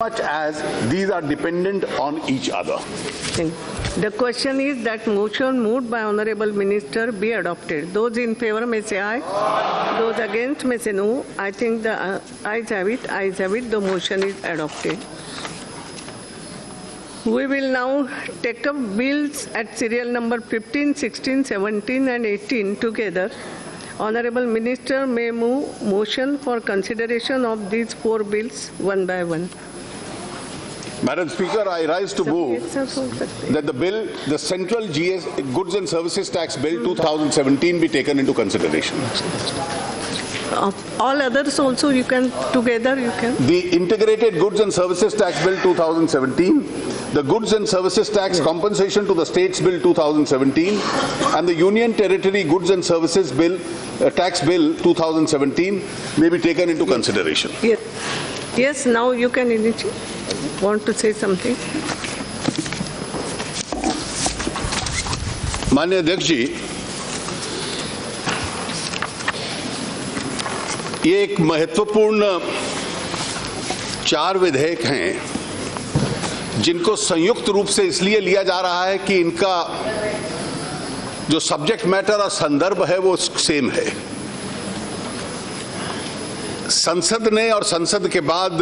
much as these are dependent on each other. The question is that motion moved by Honorable Minister be adopted. Those in favor may say aye. Those against may say no. I think the ayes have it. Ayes have it. The motion is adopted. We will now take up bills at serial number 15, 16, 17 and 18 together. Honorable Minister may move motion for consideration of these four bills one by one. Madam Speaker, I rise to move that the Central Goods and Services Tax Bill 2017 be taken into consideration. All others also you can, together you can. The Integrated Goods and Services Tax Bill 2017, the Goods and Services Tax Compensation to the States Bill 2017, and the Union Territory Goods and Services Bill Tax Bill 2017 may be taken into consideration. Yes. Yes, now you can initiate. Want to say something? माननीय अध्यक्ष जी, ये एक महत्वपूर्ण 4 विधेयक हैं जिनको संयुक्त रूप से इसलिए लिया जा रहा है कि इनका जो सब्जेक्ट मैटर और संदर्भ है वो सेम है। संसद ने और संसद के बाद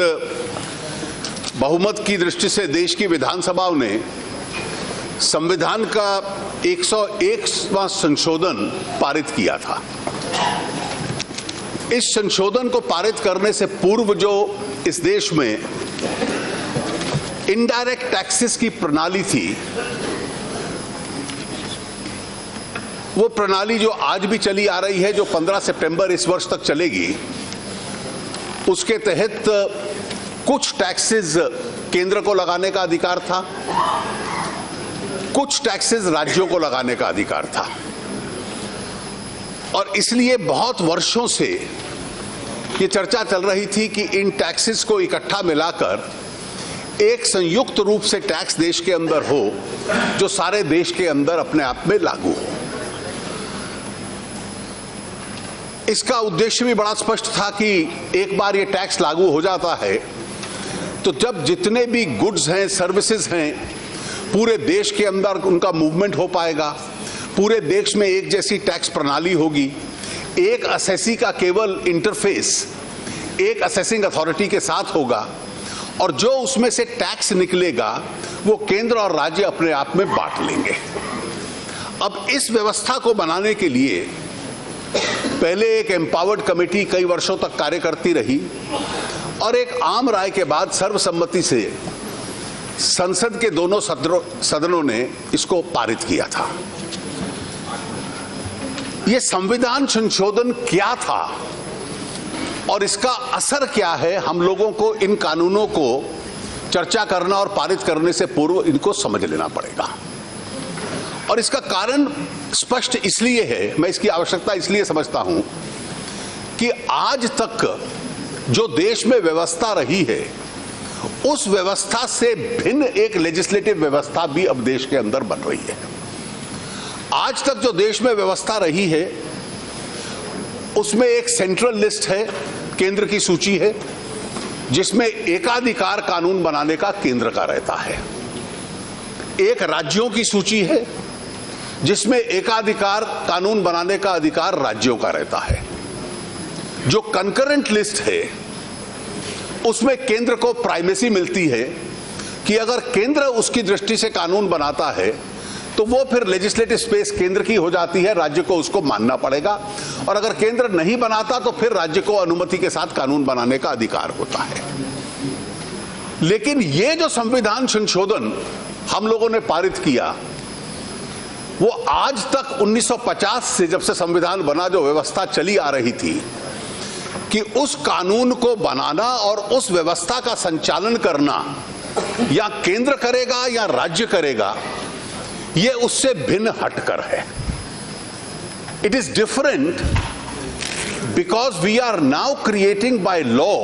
बहुमत की दृष्टि से देश की विधानसभाओं ने संविधान का 101वां संशोधन पारित किया था। इस संशोधन को पारित करने से पूर्व जो इस देश में इनडायरेक्ट टैक्सेस की प्रणाली थी, वो प्रणाली जो आज भी चली आ रही है, जो 15 सितंबर इस वर्ष तक चलेगी, उसके तहत कुछ टैक्सेस केंद्र को लगाने का अधिकार था, कुछ टैक्सेस राज्यों को लगाने का अधिकार था। और इसलिए बहुत वर्षों से ये चर्चा चल रही थी कि इन टैक्सेस को इकट्ठा मिलाकर एक संयुक्त रूप से टैक्स देश के अंदर हो जो सारे देश के अंदर अपने आप में लागू हो। इसका उद्देश्य भी बड़ा स्पष्ट था कि एक बार ये टैक्स लागू हो जाता है तो जब जितने भी गुड्स हैं, सर्विसेज हैं, पूरे देश के अंदर उनका मूवमेंट हो पाएगा, पूरे देश में एक जैसी टैक्स प्रणाली होगी, एक असेसी का केवल इंटरफेस एक असेसिंग अथॉरिटी के साथ होगा और जो उसमें से टैक्स निकलेगा वो केंद्र और राज्य अपने आप में बांट लेंगे। अब इस व्यवस्था को बनाने के लिए पहले एक एम्पावर्ड कमेटी कई वर्षों तक कार्य करती रही और एक आम राय के बाद सर्वसम्मति से संसद के दोनों सदनों ने इसको पारित किया था। यह संविधान संशोधन क्या था और इसका असर क्या है, हम लोगों को इन कानूनों को चर्चा करना और पारित करने से पूर्व इनको समझ लेना पड़ेगा। और इसका कारण स्पष्ट इसलिए है, मैं इसकी आवश्यकता इसलिए समझता हूं कि आज तक जो देश में व्यवस्था रही है उस व्यवस्था से भिन्न एक लेजिस्लेटिव व्यवस्था भी अब देश के अंदर बन रही है। आज तक जो देश में व्यवस्था रही है उसमें एक सेंट्रल लिस्ट है, केंद्र की सूची है, जिसमें एकाधिकार कानून बनाने का केंद्र का रहता है। एक राज्यों की सूची है जिसमें एकाधिकार कानून बनाने का अधिकार राज्यों का रहता है। जो कंकरेंट लिस्ट है उसमें केंद्र को प्राइमेसी मिलती है कि अगर केंद्र उसकी दृष्टि से कानून बनाता है तो वो फिर लेजिस्लेटिव स्पेस केंद्र की हो जाती है, राज्य को उसको मानना पड़ेगा। और अगर केंद्र नहीं बनाता तो फिर राज्य को अनुमति के साथ कानून बनाने का अधिकार होता है। लेकिन ये जो संविधान संशोधन हम लोगों ने पारित किया वो आज तक 1950 से जब से संविधान बना जो व्यवस्था चली आ रही थी कि उस कानून को बनाना और उस व्यवस्था का संचालन करना या केंद्र करेगा या राज्य करेगा, ये उससे भिन्न हटकर है। It is different because we are now creating by law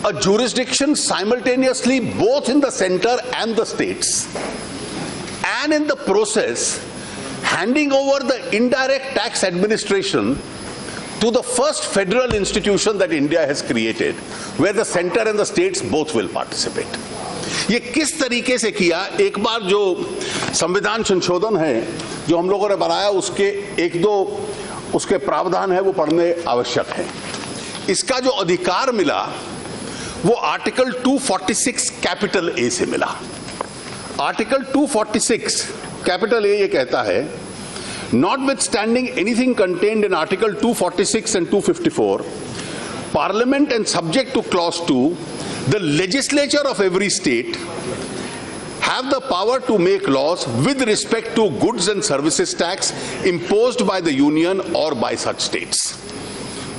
a jurisdiction simultaneously both in the center and the states, and in the process handing over the indirect tax administration to the first federal institution that India has created, where the center and the states both will participate. ये किस तरीके से किया, एक बार जो संविधान संशोधन है जो हम लोगों ने बनाया उसके एक दो उसके प्रावधान है वो पढ़ने आवश्यक है। इसका जो अधिकार मिला वो आर्टिकल 246 कैपिटल ए से मिला। आर्टिकल 246 कैपिटल ए ये कहता है, notwithstanding anything contained in Article 246 and 254, Parliament and subject to Clause 2, the legislature of every state have the power to make laws with respect to goods and services tax imposed by the Union or by such states.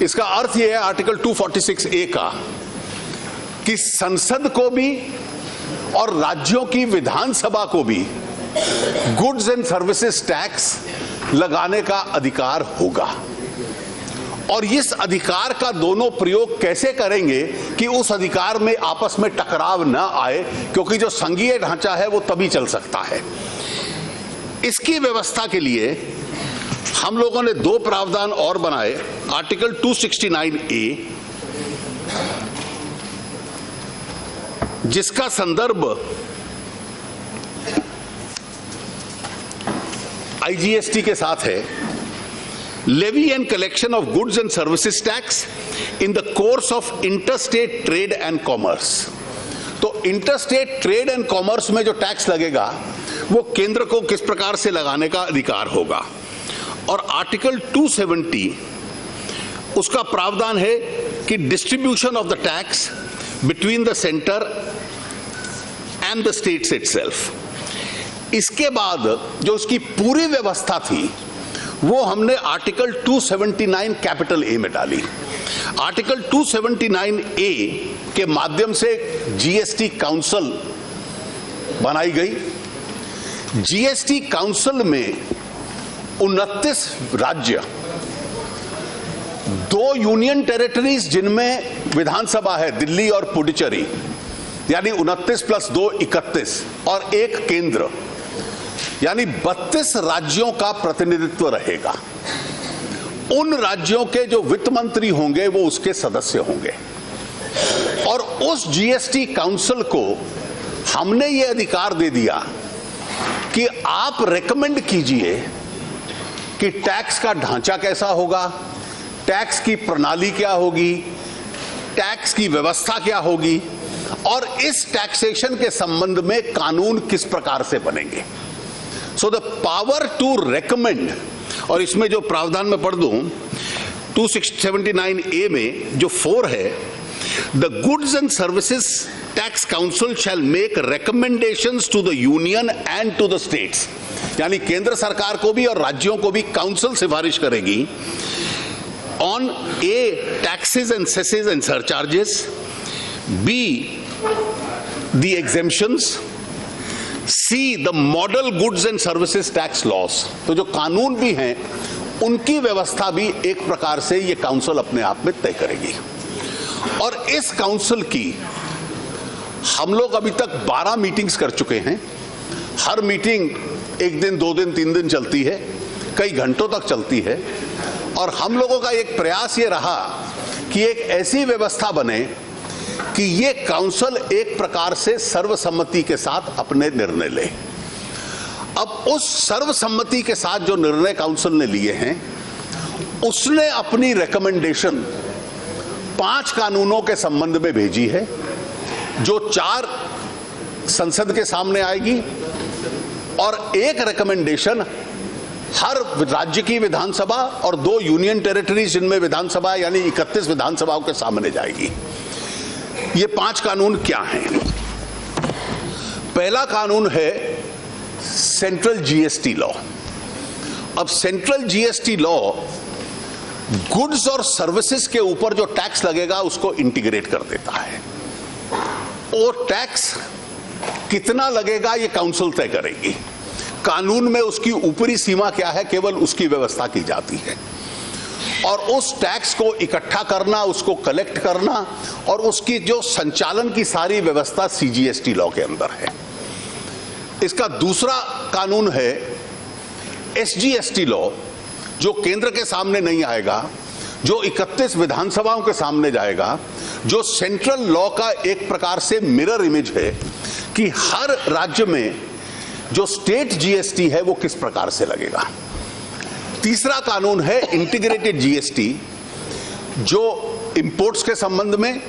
इसका अर्थ यह है article 246 ए का कि संसद को भी और राज्यों की विधानसभा को भी गुड्स एंड सर्विसेज टैक्स लगाने का अधिकार होगा। और इस अधिकार का दोनों प्रयोग कैसे करेंगे कि उस अधिकार में आपस में टकराव न आए, क्योंकि जो संघीय ढांचा है वो तभी चल सकता है। इसकी व्यवस्था के लिए हम लोगों ने दो प्रावधान और बनाए। आर्टिकल 269A, जिसका संदर्भ IGST के साथ है, levy and collection of goods and services tax in the course of interstate trade and commerce. तो इंटरस्टेट ट्रेड एंड कॉमर्स में जो टैक्स लगेगा वो केंद्र को किस प्रकार से लगाने का अधिकार होगा। और आर्टिकल 270 उसका प्रावधान है कि distribution of the tax between the centre and the states itself. इसके बाद जो उसकी पूरी व्यवस्था थी वो हमने आर्टिकल 279 कैपिटल ए में डाली। आर्टिकल 279A के माध्यम से जीएसटी काउंसिल बनाई गई। जीएसटी काउंसिल में 29 राज्य, 2 यूनियन टेरिटरीज जिनमें विधानसभा है, दिल्ली और पुडुचेरी, यानी 29 + 2 31, और एक केंद्र, यानी 32 राज्यों का प्रतिनिधित्व रहेगा। उन राज्यों के जो वित्त मंत्री होंगे वो उसके सदस्य होंगे। और उस जीएसटी काउंसिल को हमने ये अधिकार दे दिया कि आप रेकमेंड कीजिए कि टैक्स का ढांचा कैसा होगा, टैक्स की प्रणाली क्या होगी, टैक्स की व्यवस्था क्या होगी, और इस टैक्सेशन के संबंध में कानून किस प्रकार से बनेंगे। So the power to recommend, और इसमें जो प्रावधान में पढ़ दूं 279A में जो 4 है, the goods and services tax council shall make recommendations to the union and to the states, यानी केंद्र सरकार को भी और राज्यों को भी काउंसिल सिफारिश करेगी on A, taxes and सेसेस and surcharges, B, the exemptions, C, the model goods and services tax laws। तो जो कानून भी हैं उनकी व्यवस्था भी एक प्रकार से ये काउंसिल अपने आप में तय करेगी। और इस काउंसिल की हम लोग अभी तक 12 मीटिंग्स कर चुके हैं। हर मीटिंग 1 दिन, 2 दिन, 3 दिन चलती है, कई घंटों तक चलती है। और हम लोगों का एक प्रयास ये रहा कि एक ऐसी व्यवस्था बने कि ये काउंसिल एक प्रकार से सर्वसम्मति के साथ अपने निर्णय ले। अब उस सर्वसम्मति के साथ जो निर्णय काउंसिल ने लिए हैं, उसने अपनी रिकमेंडेशन 5 कानूनों के संबंध में भेजी है, जो 4 संसद के सामने आएगी और 1 रिकमेंडेशन हर राज्य की विधानसभा और 2 यूनियन टेरिटरीज जिनमें विधानसभा यानी 31 विधानसभाओं के सामने जाएगी। ये 5 कानून क्या हैं? पहला कानून है सेंट्रल जीएसटी लॉ। अब सेंट्रल जीएसटी लॉ गुड्स और सर्विसेज के ऊपर जो टैक्स लगेगा उसको इंटीग्रेट कर देता है। और टैक्स कितना लगेगा ये काउंसिल तय करेगी। कानून में उसकी ऊपरी सीमा क्या है, केवल उसकी व्यवस्था की जाती है। और उस टैक्स को इकट्ठा करना, उसको कलेक्ट करना और उसकी जो संचालन की सारी व्यवस्था सीजीएसटी लॉ के अंदर है। इसका दूसरा कानून है एसजीएसटी लॉ, जो केंद्र के सामने नहीं आएगा, जो 31 विधानसभाओं के सामने जाएगा, जो सेंट्रल लॉ का एक प्रकार से मिरर इमेज है कि हर राज्य में जो स्टेट जीएसटी है वो किस प्रकार से लगेगा। तीसरा कानून है इंटीग्रेटेड जीएसटी, जो इंपोर्ट्स के संबंध में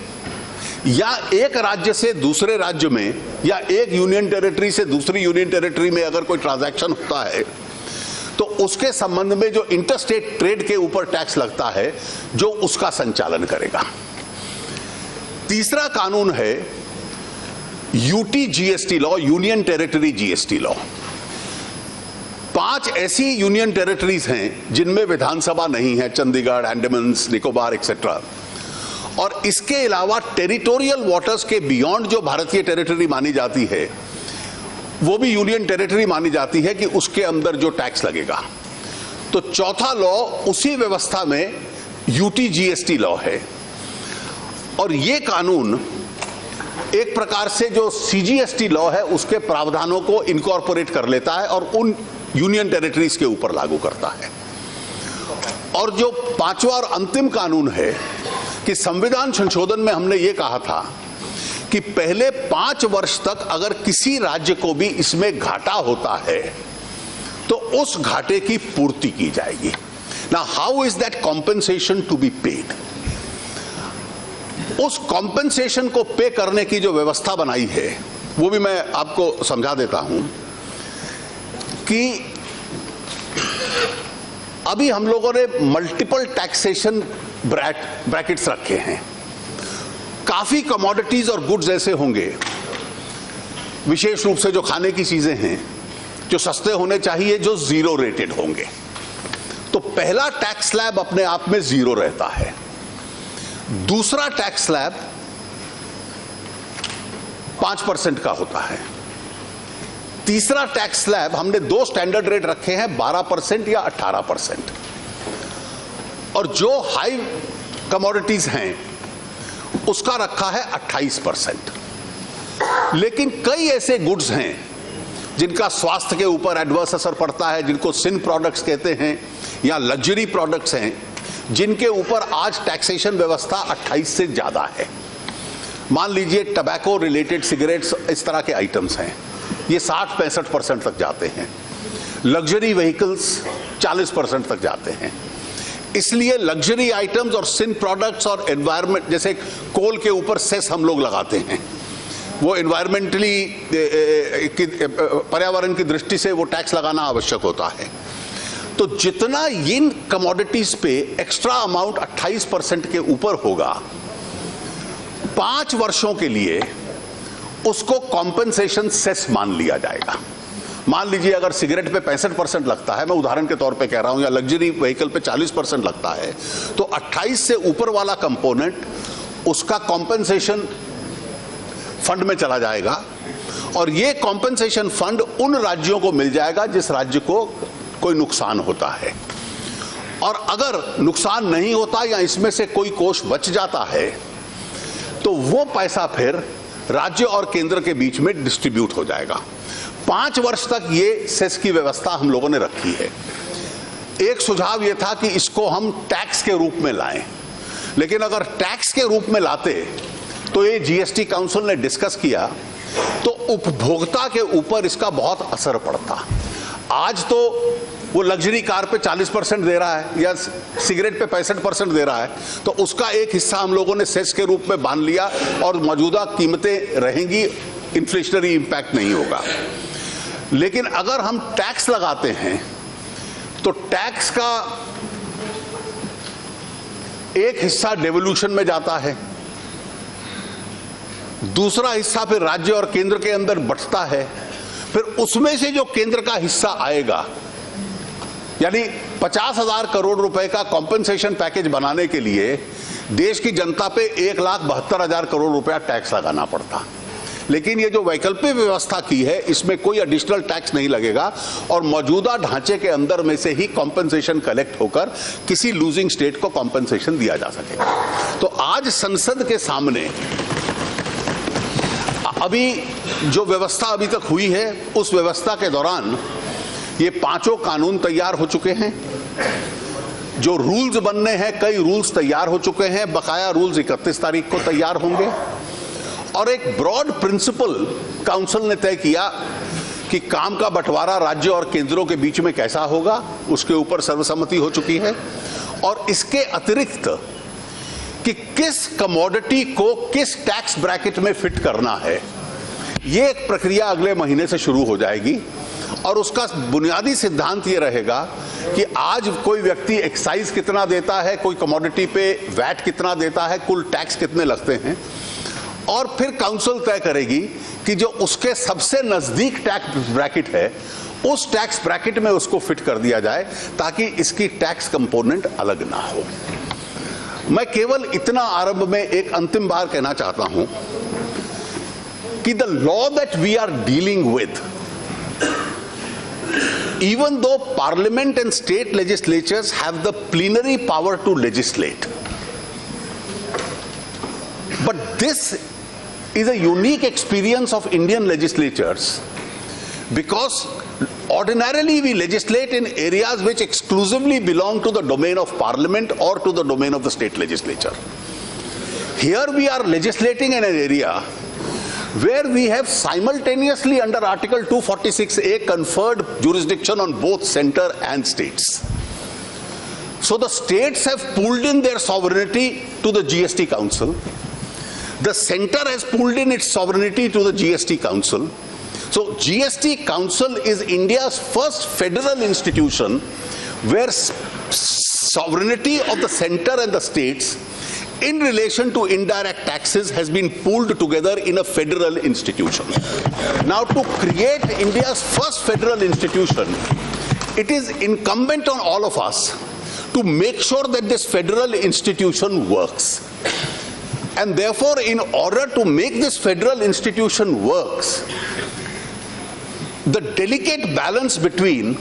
या एक राज्य से दूसरे राज्य में या एक यूनियन टेरिटरी से दूसरी यूनियन टेरिटरी में अगर कोई ट्रांजैक्शन होता है तो उसके संबंध में जो इंटरस्टेट ट्रेड के ऊपर टैक्स लगता है, जो उसका संचालन करेगा। तीसरा कानून है UT GST law, union territory GST law. 5 ऐसी यूनियन टेरिटरीज हैं जिनमें विधानसभा नहीं है, चंडीगढ़, अंडमान निकोबार एक्सेट्रा। और इसके अलावा टेरिटोरियल वाटर्स के बियॉन्ड जो भारतीय टेरिटरी मानी जाती है वो भी यूनियन टेरिटरी मानी जाती है कि उसके अंदर जो टैक्स लगेगा। तो चौथा लॉ उसी व्यवस्था में यूटी जीएसटी लॉ है। और ये कानून एक प्रकार से जो सीजीएसटी लॉ है उसके प्रावधानों को इनकॉर्पोरेट कर लेता है और उन यूनियन टेरिटरीज के ऊपर लागू करता है। और जो पांचवा और अंतिम कानून है कि संविधान संशोधन में हमने ये कहा था कि पहले 5 वर्ष तक अगर किसी राज्य को भी इसमें घाटा होता है तो उस घाटे की पूर्ति की जाएगी। Now how is that compensation to be paid? उस कॉम्पेंसेशन को पे करने की जो व्यवस्था बनाई है वो भी मैं आपको समझा देता हूं कि अभी हम लोगों ने मल्टीपल टैक्सेशन ब्रैकेट्स रखे हैं। काफी कमोडिटीज और गुड्स ऐसे होंगे, विशेष रूप से जो खाने की चीजें हैं, जो सस्ते होने चाहिए, जो जीरो रेटेड होंगे। तो पहला टैक्स स्लैब अपने आप में जीरो रहता है। दूसरा टैक्स स्लैब 5% का होता है। तीसरा टैक्स स्लैब हमने 2 स्टैंडर्ड रेट रखे हैं, 12% या 18%। और जो हाई कमोडिटीज हैं उसका रखा है 28%। लेकिन कई ऐसे गुड्स हैं जिनका स्वास्थ्य के ऊपर एडवर्स असर पड़ता है, जिनको सिन प्रोडक्ट्स कहते हैं या लग्जरी प्रोडक्ट्स हैं, जिनके ऊपर आज टैक्सेशन व्यवस्था 28 से ज्यादा है। मान लीजिए टबैको रिलेटेड सिगरेट्स, इस तरह के आइटम्स हैं, ये 60-65% तक जाते हैं। लग्जरी व्हीकल्स 40% तक जाते हैं। इसलिए लग्जरी आइटम्स और सिन प्रोडक्ट्स और एनवायरमेंट, जैसे कोल के ऊपर सेस हम लोग लगाते हैं, वो एनवायरमेंटली पर्यावरण की दृष्टि से वो टैक्स लगाना आवश्यक होता है। तो जितना इन कमोडिटीज पे एक्स्ट्रा अमाउंट 28% के ऊपर होगा, 5 वर्षों के लिए उसको कॉम्पेंसेशन सेस मान लिया जाएगा। मान लीजिए अगर सिगरेट पे 65% लगता है, मैं उदाहरण के तौर पे कह रहा हूं, या लग्जरी व्हीकल पे 40% लगता है, तो 28 से ऊपर वाला कंपोनेंट उसका कॉम्पेंसेशन फंड में चला जाएगा। और ये कॉम्पेंसेशन फंड उन राज्यों को मिल जाएगा जिस राज्य को कोई नुकसान होता है। और अगर नुकसान नहीं होता या इसमें से कोई कोष बच जाता है तो वो पैसा फिर राज्य और केंद्र के बीच में डिस्ट्रीब्यूट हो जाएगा। 5 वर्ष तक ये सेस की व्यवस्था हम लोगों ने रखी है। एक सुझाव ये था कि इसको हम टैक्स के रूप में लाएं, लेकिन अगर टैक्स के रूप में लाते तो ये जीएसटी काउंसिल ने डिस्कस किया तो उपभोक्ता के ऊपर इसका बहुत असर पड़ता। आज तो वो लग्जरी कार पे 40% दे रहा है या सिगरेट पे 65% दे रहा है, तो उसका एक हिस्सा हम लोगों ने सेस के रूप में बांध लिया और मौजूदा कीमतें रहेंगी, इन्फ्लेशनरी इंपैक्ट नहीं होगा। लेकिन अगर हम टैक्स लगाते हैं तो टैक्स का एक हिस्सा डेवोल्यूशन में जाता है, दूसरा हिस्सा फिर राज्य और केंद्र के अंदर बंटता है, फिर उसमें से जो केंद्र का हिस्सा आएगा, यानी 50,000 करोड़ रुपए का कॉम्पेंसेशन पैकेज बनाने के लिए देश की जनता पे 1,72,000 करोड़ रुपया टैक्स लगाना पड़ता। लेकिन ये जो वैकल्पिक व्यवस्था की है, इसमें कोई एडिशनल टैक्स नहीं लगेगा और मौजूदा ढांचे के अंदर में से ही कॉम्पेंसेशन कलेक्ट होकर किसी लूजिंग स्टेट को कॉम्पेंसेशन दिया जा सकेगा। तो आज संसद के सामने अभी जो व्यवस्था अभी तक हुई है, उस व्यवस्था के दौरान ये 5 कानून तैयार हो चुके हैं। जो रूल्स बनने हैं, कई रूल्स तैयार हो चुके हैं, बकाया रूल्स 31 तारीख को तैयार होंगे। और एक ब्रॉड प्रिंसिपल काउंसिल ने तय किया कि काम का बंटवारा राज्य और केंद्रों के बीच में कैसा होगा, उसके ऊपर सर्वसम्मति हो चुकी है। और इसके अतिरिक्त कि किस कमोडिटी को किस टैक्स ब्रैकेट में फिट करना है, ये एक प्रक्रिया अगले महीने से शुरू हो जाएगी। और उसका बुनियादी सिद्धांत ये रहेगा कि आज कोई व्यक्ति एक्साइज कितना देता है, कोई कमोडिटी पे वैट कितना देता है, कुल टैक्स कितने लगते हैं, और फिर काउंसिल तय करेगी कि जो उसके सबसे नजदीक टैक्स ब्रैकेट है, उस टैक्स ब्रैकेट में उसको फिट कर दिया जाए ताकि इसकी टैक्स कंपोनेंट अलग ना हो। मैं केवल इतना आरंभ में एक अंतिम बार कहना चाहता हूं कि the law that we are dealing with, even though parliament and state legislatures have the plenary power to legislate, but this is a unique experience of Indian legislatures because ordinarily we legislate in areas which exclusively belong to the domain of parliament or to the domain of the state legislature. Here we are legislating in an area where we have simultaneously under Article 246A conferred jurisdiction on both center and states. So the states have pooled in their sovereignty to the GST Council. The center has pooled in its sovereignty to the GST Council. So GST Council is India's first federal institution where sovereignty of the center and the states in relation to indirect taxes has been pooled together in a federal institution. Now, to create India's first federal institution, it is incumbent on all of us to make sure that this federal institution works. And therefore, in order to make this federal institution works, the delicate balance between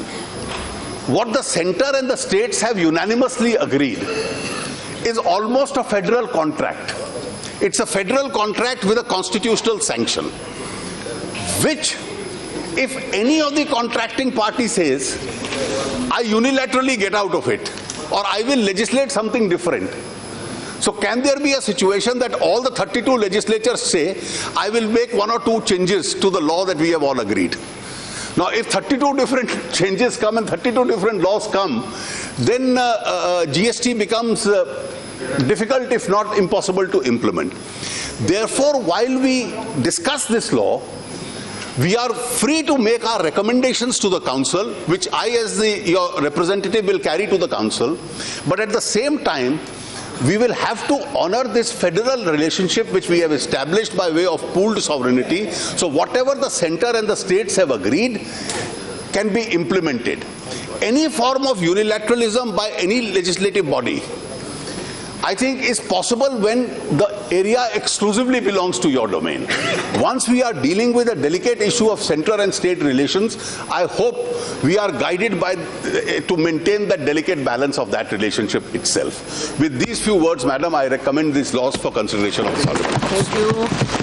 what the center and the states have unanimously agreed is almost a federal contract. It's a federal contract with a constitutional sanction, which if any of the contracting party says, I unilaterally get out of it, or I will legislate something different. So can there be a situation that all the 32 legislatures say, I will make one or two changes to the law that we have all agreed? Now, if 32 different changes come and 32 different laws come, then GST becomes difficult, if not impossible, to implement. Therefore, while we discuss this law, we are free to make our recommendations to the council, which I as your representative will carry to the council. But at the same time, we will have to honor this federal relationship which we have established by way of pooled sovereignty. So whatever the center and the states have agreed can be implemented. Any form of unilateralism by any legislative body, I think, is possible when the area exclusively belongs to your domain. Once we are dealing with a delicate issue of center and state relations, I hope we are guided by to maintain that delicate balance of that relationship itself. With these few words, Madam, I recommend these laws for consideration of the Parliament. Thank you.